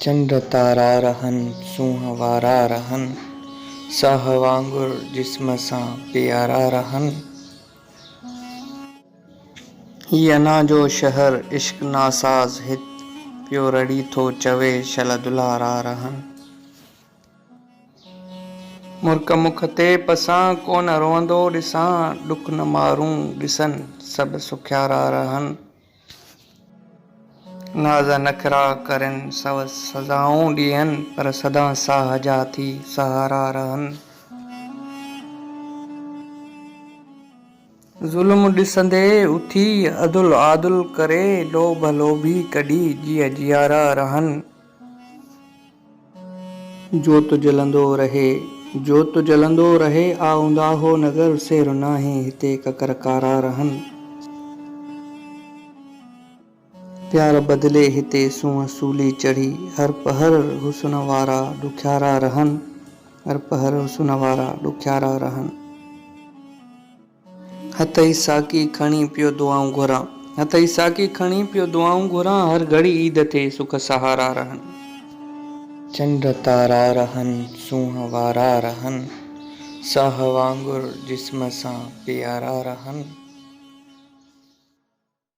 चंड तारा रहन सूंह वारा रहन, साह वांगुर जिस्म सां प्यारा रहन। ही अना जो शहर इश्क नासाज़ हित, पियो रड़ी थो चवे शल दुलारा रहन। मुर्क मुख ते पसां कोन रोअंदो ॾिसां, ॾुख न मारूं ॾिसन सभु सुखियारा रहन। नाज़ नखरा करन सवस सज़ाऊं ॾियन, पर सदा साह जा थी सहारा रहन। ज़ुल्म ॾिसंदे उथी अदुल आदुल करे, लोभ लोभी कढी जिय जियारा रहन। जोत जलंदो रहे आऊंदा हो नगर, सेर नाहे हिते ककरकारा रहन। प्यार बदले हिते सूंह सूली चढ़ी, हर पहर हुस्न वारा ॾुखियारा रहन। हर पहर हुस्न वारा ॾुखियारा रहन। हथई साकी खणी पियो दुआऊं घुरां, हथई साकी खणी पियो दुआऊं घुरां, हर घड़ी ईद ते सुख सहारा रहन। चंड तारा रहन सूंह वारा रहन, साह वांगुर जिस्म सां प्यारा रहन।